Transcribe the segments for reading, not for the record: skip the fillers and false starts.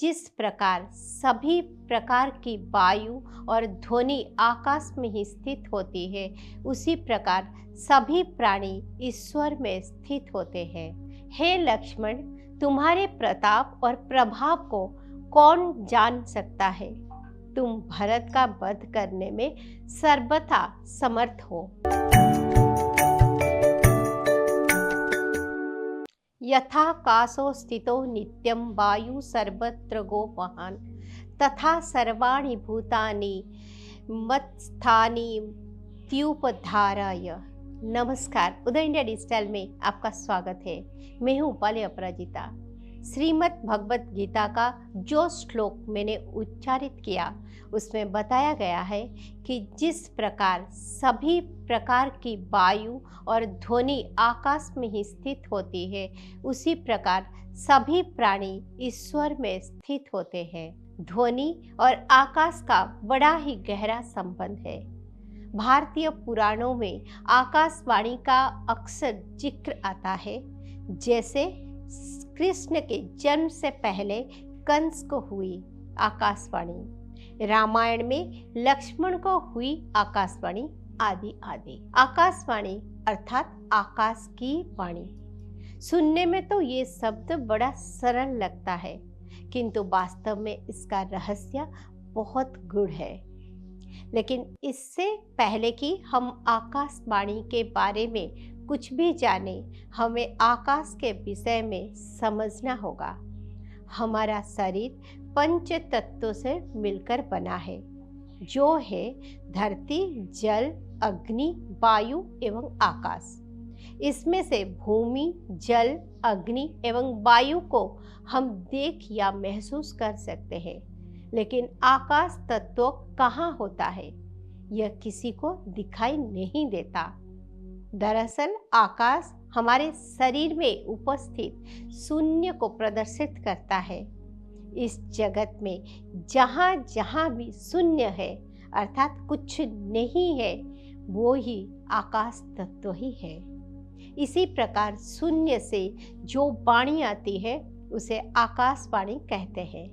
जिस प्रकार सभी प्रकार की वायु और ध्वनि आकाश में ही स्थित होती है, उसी प्रकार सभी प्राणी ईश्वर में स्थित होते हैं। हे लक्ष्मण, तुम्हारे प्रताप और प्रभाव को कौन जान सकता है? तुम भरत का वध करने में सर्वथा समर्थ हो। यथाकाशो स्थितो नित्यं वायु सर्वत्र गो महान्, तथा सर्वाणि भूतानि मत्स्थानि त्युपधारय। नमस्कार, उदय इंडिया डिजिटल में आपका स्वागत है। मैं हूँ उपाली अपराजिता। श्रीमद् भगवत गीता का जो श्लोक मैंने उच्चारित किया उसमें बताया गया है कि जिस प्रकार सभी प्रकार की वायु और ध्वनि आकाश में ही स्थित होती है, उसी प्रकार सभी प्राणी ईश्वर में स्थित होते हैं। ध्वनि और आकाश का बड़ा ही गहरा संबंध है। भारतीय पुराणों में आकाशवाणी का अक्सर जिक्र आता है। जैसे कृष्ण के जन्म से पहले कंस को हुई आकाशवाणी, रामायण में लक्ष्मण को हुई आकाशवाणी, आदि आदि। आकाशवाणी अर्थात आकाश की वाणी। सुनने में तो ये शब्द बड़ा सरल लगता है, किंतु वास्तव में इसका रहस्य बहुत गूढ़ है। लेकिन इससे पहले कि हम आकाशवाणी के बारे में कुछ भी जाने, हमें आकाश के विषय में समझना होगा। हमारा शरीर पंच तत्वों से मिलकर बना है, जो है धरती, जल, अग्नि, वायु एवं आकाश। इसमें से भूमि, जल, अग्नि एवं वायु को हम देख या महसूस कर सकते हैं, लेकिन आकाश तत्व कहाँ होता है, यह किसी को दिखाई नहीं देता। दरअसल आकाश हमारे शरीर में उपस्थित शून्य को प्रदर्शित करता है। इस जगत में जहाँ जहाँ भी शून्य है, अर्थात कुछ नहीं है, वो ही आकाश तत्व ही है। इसी प्रकार शून्य से जो वाणी आती है उसे आकाशवाणी कहते हैं।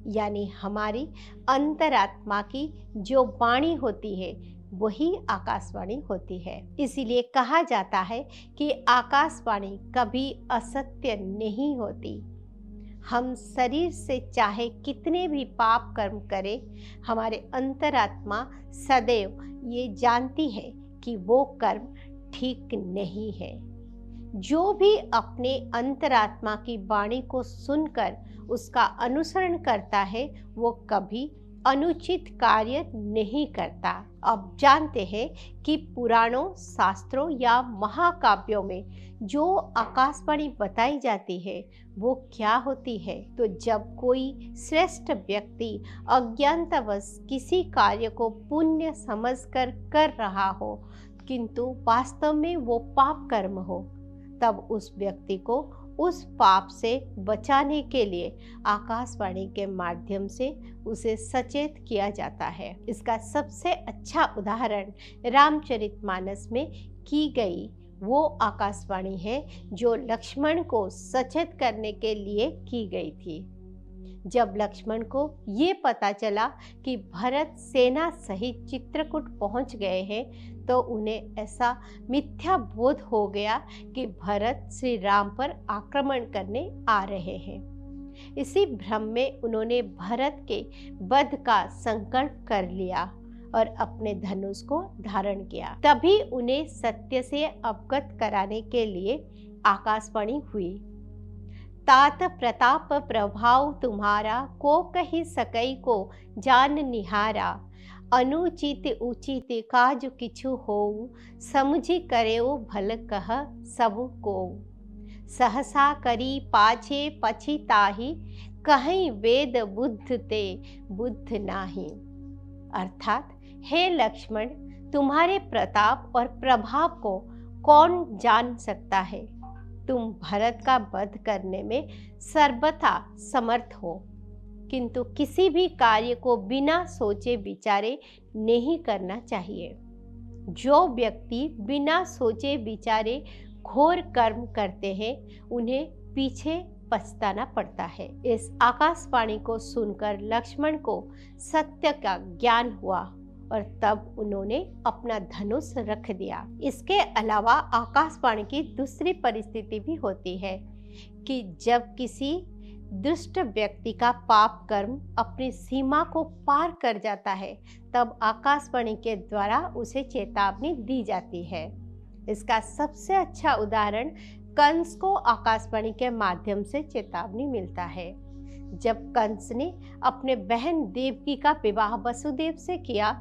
यानी हमारी अंतरात्मा की जो वाणी होती है वही आकाशवाणी होती है। इसीलिए कहा जाता है कि आकाशवाणी कभी असत्य नहीं होती। हम शरीर से चाहे कितने भी पाप कर्म करें, हमारे अंतरात्मा सदैव ये जानती है कि वो कर्म ठीक नहीं है। जो भी अपने अंतरात्मा की वाणी को सुनकर उसका अनुसरण करता है, वो कभी अनुचित कार्य नहीं करता। अब जानते हैं कि पुराणों, शास्त्रों या महाकाव्यों में जो आकाशवाणी बताई जाती है वो क्या होती है। तो जब कोई श्रेष्ठ व्यक्ति अज्ञानतावश किसी कार्य को पुण्य समझकर कर रहा हो, किंतु वास्तव में वो पाप कर्म हो, तब उस व्यक्ति को उस पाप से बचाने के लिए आकाशवाणी के माध्यम से उसे सचेत किया जाता है। इसका सबसे अच्छा उदाहरण रामचरितमानस में की गई वो आकाशवाणी है जो लक्ष्मण को सचेत करने के लिए की गई थी। जब लक्ष्मण को ये पता चला कि भरत सेना सहित चित्रकूट पहुंच गए हैं, तो उन्हें ऐसा मिथ्या बोध हो गया कि भरत श्री राम पर आक्रमण करने आ रहे हैं। इसी भ्रम में उन्होंने भरत के वध का संकल्प कर लिया और अपने धनुष को धारण किया। तभी उन्हें सत्य से अवगत कराने के लिए आकाशवाणी हुई। तात प्रताप प्रभाव तुम्हारा, को कही सकई को जान निहारा। अनुचित उचित काज किछु होऊ, समुझि करेओ भल कह सबु को। सहसा करी पाछे पछिताहि, कहीं वेद बुद्ध ते बुद्ध नाही। अर्थात हे लक्ष्मण, तुम्हारे प्रताप और प्रभाव को कौन जान सकता है? तुम भरत का वध करने में सर्वथा समर्थ हो, किंतु किसी भी कार्य को बिना सोचे विचारे नहीं करना चाहिए। जो व्यक्ति बिना सोचे विचारे घोर कर्म करते हैं, उन्हें पीछे पछताना पड़ता है। इस आकाशवाणी को सुनकर लक्ष्मण को सत्य का ज्ञान हुआ और तब उन्होंने अपना धनुष रख दिया। इसके अलावा आकाशवाणी की दूसरी परिस्थिति भी होती है कि जब किसी दुष्ट व्यक्ति का पाप कर्म अपनी सीमा को पार कर जाता है, तब आकाशवाणी के द्वारा उसे चेतावनी दी जाती है। इसका सबसे अच्छा उदाहरण कंस को आकाशवाणी के माध्यम से चेतावनी मिलता है। जब कंस ने अपने बहन देवकी का विवाह वसुदेव से किया,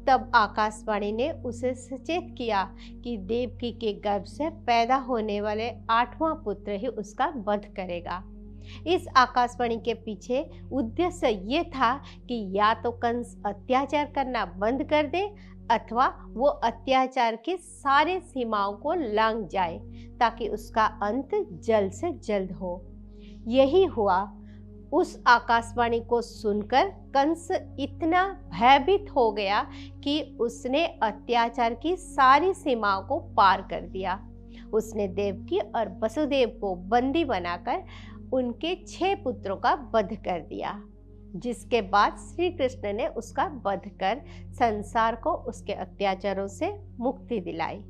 तब आकाशवाणी ने उसे सचेत किया कि देवकी के गर्भ से पैदा होने वाले 8वां पुत्र ही उसका वध करेगा। इस आकाशवाणी के पीछे उद्देश्य ये था कि या तो कंस अत्याचार करना बंद कर दे अथवा वो अत्याचार की सारी सीमाओं को लांघ जाए, ताकि उसका अंत जल्द से जल्द हो। यही हुआ। उस आकाशवाणी को सुनकर कंस इतना भयभीत हो गया कि उसने अत्याचार की सारी सीमाओं को पार कर दिया। उसने देवकी और वसुदेव को बंदी बनाकर उनके 6 पुत्रों का वध कर दिया, जिसके बाद श्री कृष्ण ने उसका वध कर संसार को उसके अत्याचारों से मुक्ति दिलाई।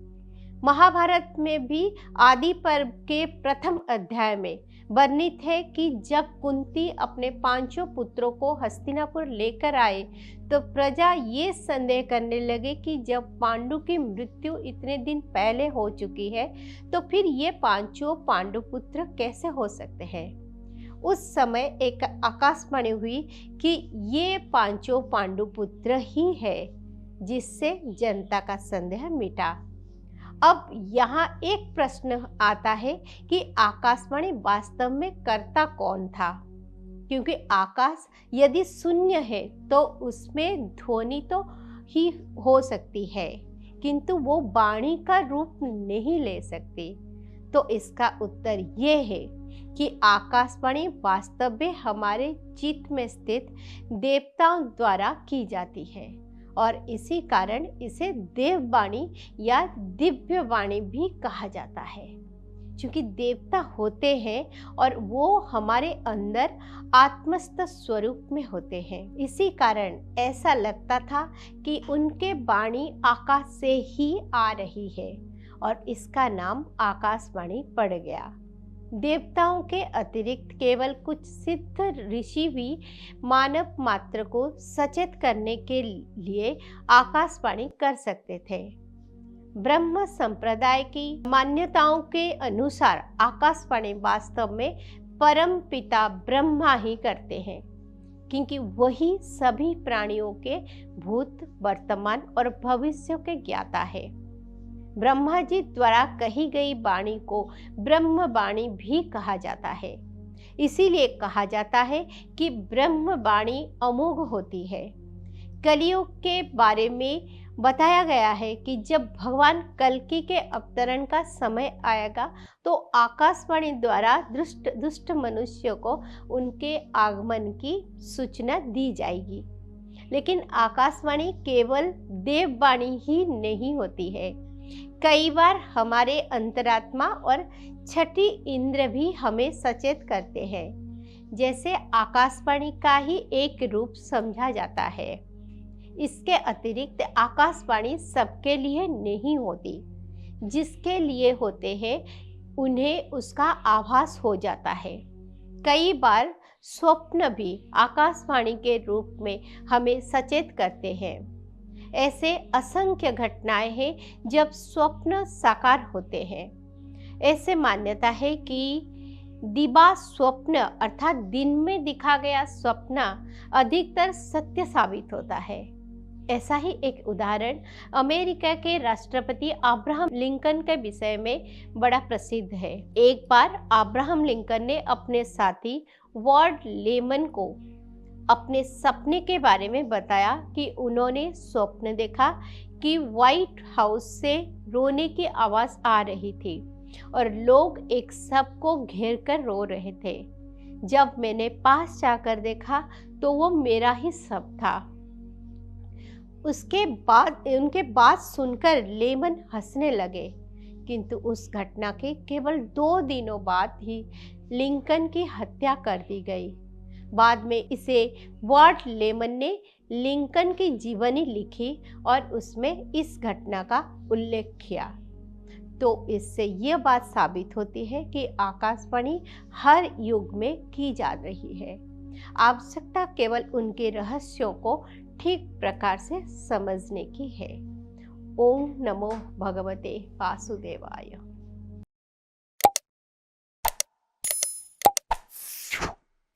महाभारत में भी आदि पर्व के प्रथम अध्याय में वर्णित है कि जब कुंती अपने 5 पुत्रों को हस्तिनापुर लेकर आए, तो प्रजा ये संदेह करने लगे कि जब पांडु की मृत्यु इतने दिन पहले हो चुकी है, तो फिर ये 5 पांडु पुत्र कैसे हो सकते हैं। उस समय एक आकाशवाणी हुई कि ये 5 पांडु पुत्र ही है, जिससे जनता का संदेह मिटा। अब यहाँ एक प्रश्न आता है कि आकाशवाणी वास्तव में करता कौन था, क्योंकि आकाश यदि शून्य है तो उसमें ध्वनि तो ही हो सकती है, किंतु वो वाणी का रूप नहीं ले सकती। तो इसका उत्तर ये है कि आकाशवाणी वास्तव में हमारे चित्त में स्थित देवताओं द्वारा की जाती है, और इसी कारण इसे देववाणी या दिव्य वाणी भी कहा जाता है, क्योंकि देवता होते हैं और वो हमारे अंदर आत्मस्थ स्वरूप में होते हैं। इसी कारण ऐसा लगता था कि उनके वाणी आकाश से ही आ रही है, और इसका नाम आकाशवाणी पड़ गया। देवताओं के अतिरिक्त केवल कुछ सिद्ध ऋषि भी मानव मात्र को सचेत करने के लिए आकाशवाणी कर सकते थे। ब्रह्म संप्रदाय की मान्यताओं के अनुसार आकाशवाणी वास्तव में परम पिता ब्रह्मा ही करते हैं, क्योंकि वही सभी प्राणियों के भूत, वर्तमान और भविष्य के ज्ञाता है। ब्रह्मा जी द्वारा कही गई वाणी को ब्रह्म वाणी भी कहा जाता है। इसीलिए कहा जाता है कि ब्रह्म वाणी अमोघ होती है। कलियुग के बारे में बताया गया है कि जब भगवान कल्कि के अवतरण का समय आएगा, तो आकाशवाणी द्वारा दुष्ट मनुष्यों को उनके आगमन की सूचना दी जाएगी। लेकिन आकाशवाणी केवल देववाणी ही नहीं होती है। कई बार हमारे अंतरात्मा और 6ठी इंद्र भी हमें सचेत करते हैं, जैसे आकाशवाणी का ही एक रूप समझा जाता है। इसके अतिरिक्त आकाशवाणी सबके लिए नहीं होती। जिसके लिए होते हैं उन्हें उसका आभास हो जाता है। कई बार स्वप्न भी आकाशवाणी के रूप में हमें सचेत करते हैं। ऐसे असंख्य घटनाएं हैं जब स्वप्न साकार होते हैं। ऐसे मान्यता है कि दिबा स्वप्न अर्थात दिन में दिखा गया स्वप्न अधिकतर सत्य साबित होता है। ऐसा ही एक उदाहरण अमेरिका के राष्ट्रपति अब्राहम लिंकन के विषय में बड़ा प्रसिद्ध है। एक बार अब्राहम लिंकन ने अपने साथी वॉर्ड लेमन को अपने सपने के बारे में बताया कि उन्होंने स्वप्न देखा कि व्हाइट हाउस से रोने की आवाज़ आ रही थी और लोग एक शव को घेर कर रो रहे थे। जब मैंने पास जाकर देखा तो वो मेरा ही शव था। उसके बाद उनके बात सुनकर लेमन हंसने लगे, किंतु उस घटना के केवल 2 दिनों बाद ही लिंकन की हत्या कर दी गई। बाद में इसे वार्ड लेमन ने लिंकन की जीवनी लिखी और उसमें इस घटना का उल्लेख किया। तो इससे यह बात साबित होती है कि आकाशवाणी हर युग में की जा रही है। आवश्यकता केवल उनके रहस्यों को ठीक प्रकार से समझने की है। ओम नमो भगवते वासुदेवाय।